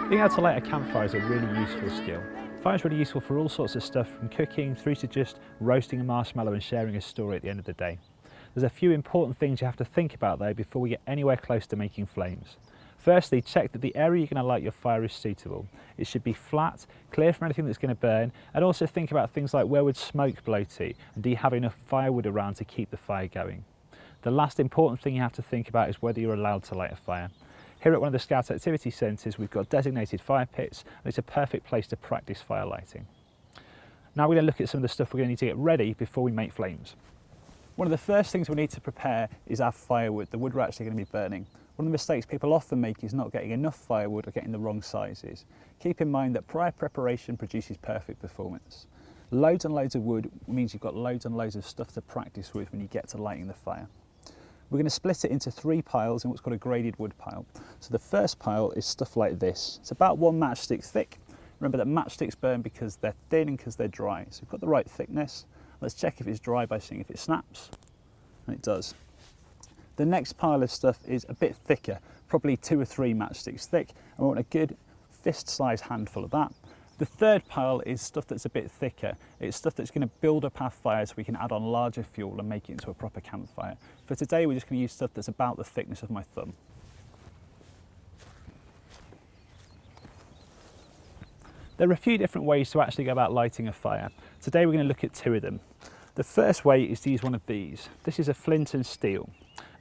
Being able to light a campfire is a really useful skill. Fire is really useful for all sorts of stuff, from cooking through to just roasting a marshmallow and sharing a story at the end of the day. There's a few important things you have to think about though before we get anywhere close to making flames. Firstly, check that the area you're going to light your fire is suitable. It should be flat, clear from anything that's going to burn, and also think about things like where would smoke blow to, and do you have enough firewood around to keep the fire going. The last important thing you have to think about is whether you're allowed to light a fire. Here at one of the Scout Activity Centres, we've got designated fire pits, and it's a perfect place to practice fire lighting. Now we're going to look at some of the stuff we're going to need to get ready before we make flames. One of the first things we need to prepare is our firewood, the wood we're actually going to be burning. One of the mistakes people often make is not getting enough firewood or getting the wrong sizes. Keep in mind that prior preparation produces perfect performance. Loads and loads of wood means you've got loads and loads of stuff to practice with when you get to lighting the fire. We're going to split it into 3 piles in what's called a graded wood pile. So the first pile is stuff like this. It's about 1 matchstick thick. Remember that matchsticks burn because they're thin and because they're dry. So we've got the right thickness. Let's check if it's dry by seeing if it snaps, and it does. The next pile of stuff is a bit thicker, probably 2 or 3 matchsticks thick, and we want a good fist-sized handful of that. The third pile is stuff that's a bit thicker. It's stuff that's going to build up our fire so we can add on larger fuel and make it into a proper campfire. For today, we're just going to use stuff that's about the thickness of my thumb. There are a few different ways to actually go about lighting a fire. Today we're going to look at 2 of them. The first way is to use one of these. This is a Flint and Steel.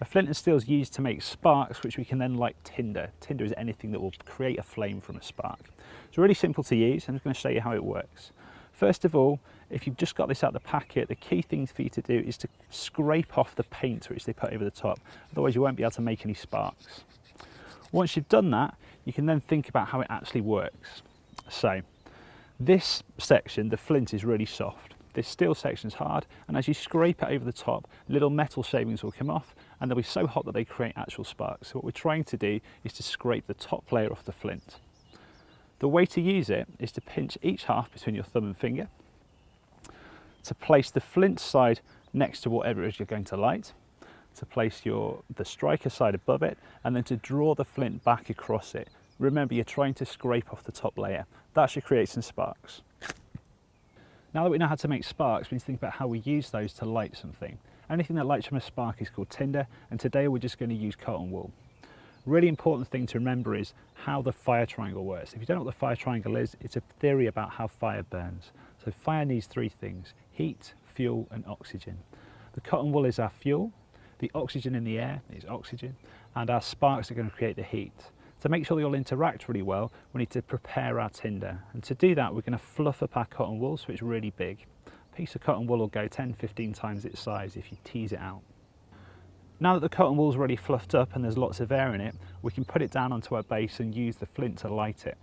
A Flint and Steel is used to make sparks, which we can then light tinder. Tinder is anything that will create a flame from a spark. It's really simple to use. I'm just going to show you how it works. First of all, if you've just got this out of the packet, the key thing for you to do is to scrape off the paint which they put over the top. Otherwise you won't be able to make any sparks. Once you've done that, you can then think about how it actually works. So this section, the flint, is really soft. This steel section is hard, and as you scrape it over the top, little metal shavings will come off and they'll be so hot that they create actual sparks. So what we're trying to do is to scrape the top layer off the flint. The way to use it is to pinch each half between your thumb and finger, to place the flint side next to whatever it is you're going to light, to place the striker side above it, and then to draw the flint back across it. Remember, you're trying to scrape off the top layer. That should create some sparks. Now that we know how to make sparks, we need to think about how we use those to light something. Anything that lights from a spark is called tinder, and today we're just going to use cotton wool. Really important thing to remember is how the fire triangle works. If you don't know what the fire triangle is, it's a theory about how fire burns. So fire needs 3 things: heat, fuel and oxygen. The cotton wool is our fuel, the oxygen in the air is oxygen, and our sparks are going to create the heat. To make sure they all interact really well, we need to prepare our tinder. And to do that, we're going to fluff up our cotton wool so it's really big. A piece of cotton wool will go 10-15 times its size if you tease it out. Now that the cotton wool's already fluffed up and there's lots of air in it, we can put it down onto our base and use the flint to light it.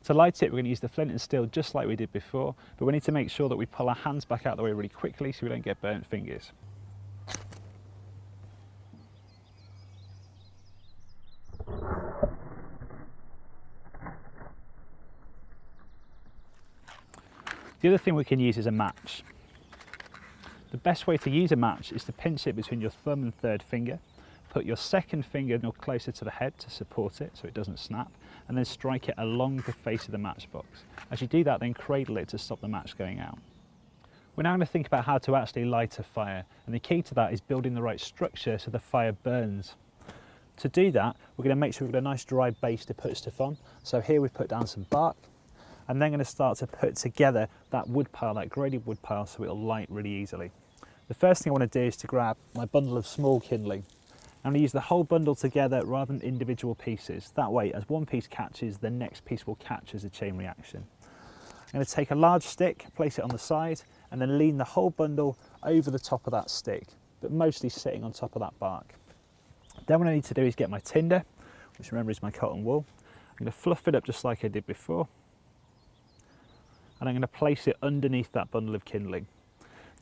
To light it, we're going to use the Flint and Steel just like we did before, but we need to make sure that we pull our hands back out of the way really quickly so we don't get burnt fingers. The other thing we can use is a match. The best way to use a match is to pinch it between your thumb and 3rd finger, put your 2nd finger no closer to the head to support it so it doesn't snap, and then strike it along the face of the matchbox. As you do that, then cradle it to stop the match going out. We're now going to think about how to actually light a fire, and the key to that is building the right structure so the fire burns. To do that, we're going to make sure we've got a nice dry base to put stuff on. So here we've put down some bark, and then going to start to put together that wood pile, that graded wood pile, so it'll light really easily. The first thing I want to do is to grab my bundle of small kindling. I'm going to use the whole bundle together rather than individual pieces. That way, as one piece catches, the next piece will catch as a chain reaction. I'm going to take a large stick, place it on the side, and then lean the whole bundle over the top of that stick, but mostly sitting on top of that bark. Then what I need to do is get my tinder, which remember is my cotton wool. I'm going to fluff it up just like I did before, and I'm going to place it underneath that bundle of kindling.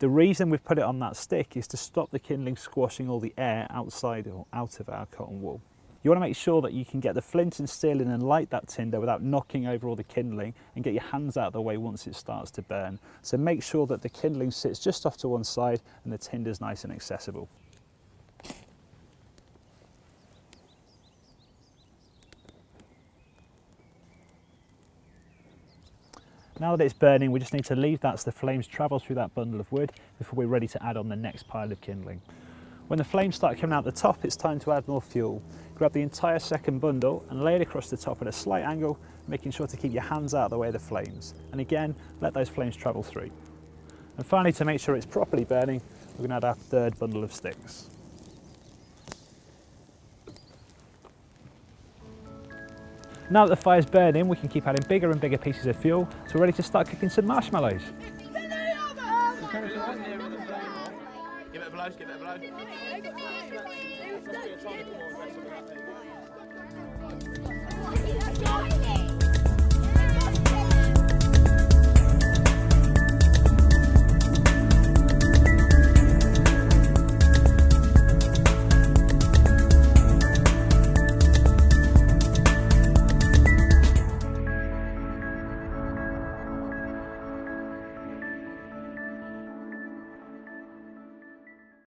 The reason we've put it on that stick is to stop the kindling squashing all the air outside or out of our cotton wool. You want to make sure that you can get the flint and steel in and light that tinder without knocking over all the kindling, and get your hands out of the way once it starts to burn. So make sure that the kindling sits just off to one side and the tinder's nice and accessible. Now that it's burning, we just need to leave that so the flames travel through that bundle of wood before we're ready to add on the next pile of kindling. When the flames start coming out the top, it's time to add more fuel. Grab the entire second bundle and lay it across the top at a slight angle, making sure to keep your hands out of the way of the flames. And again, let those flames travel through. And finally, to make sure it's properly burning, we're going to add our third bundle of sticks. Now that the fire's burning, we can keep adding bigger and bigger pieces of fuel, so we're ready to start cooking some marshmallows. Give it a blow, give it a blow.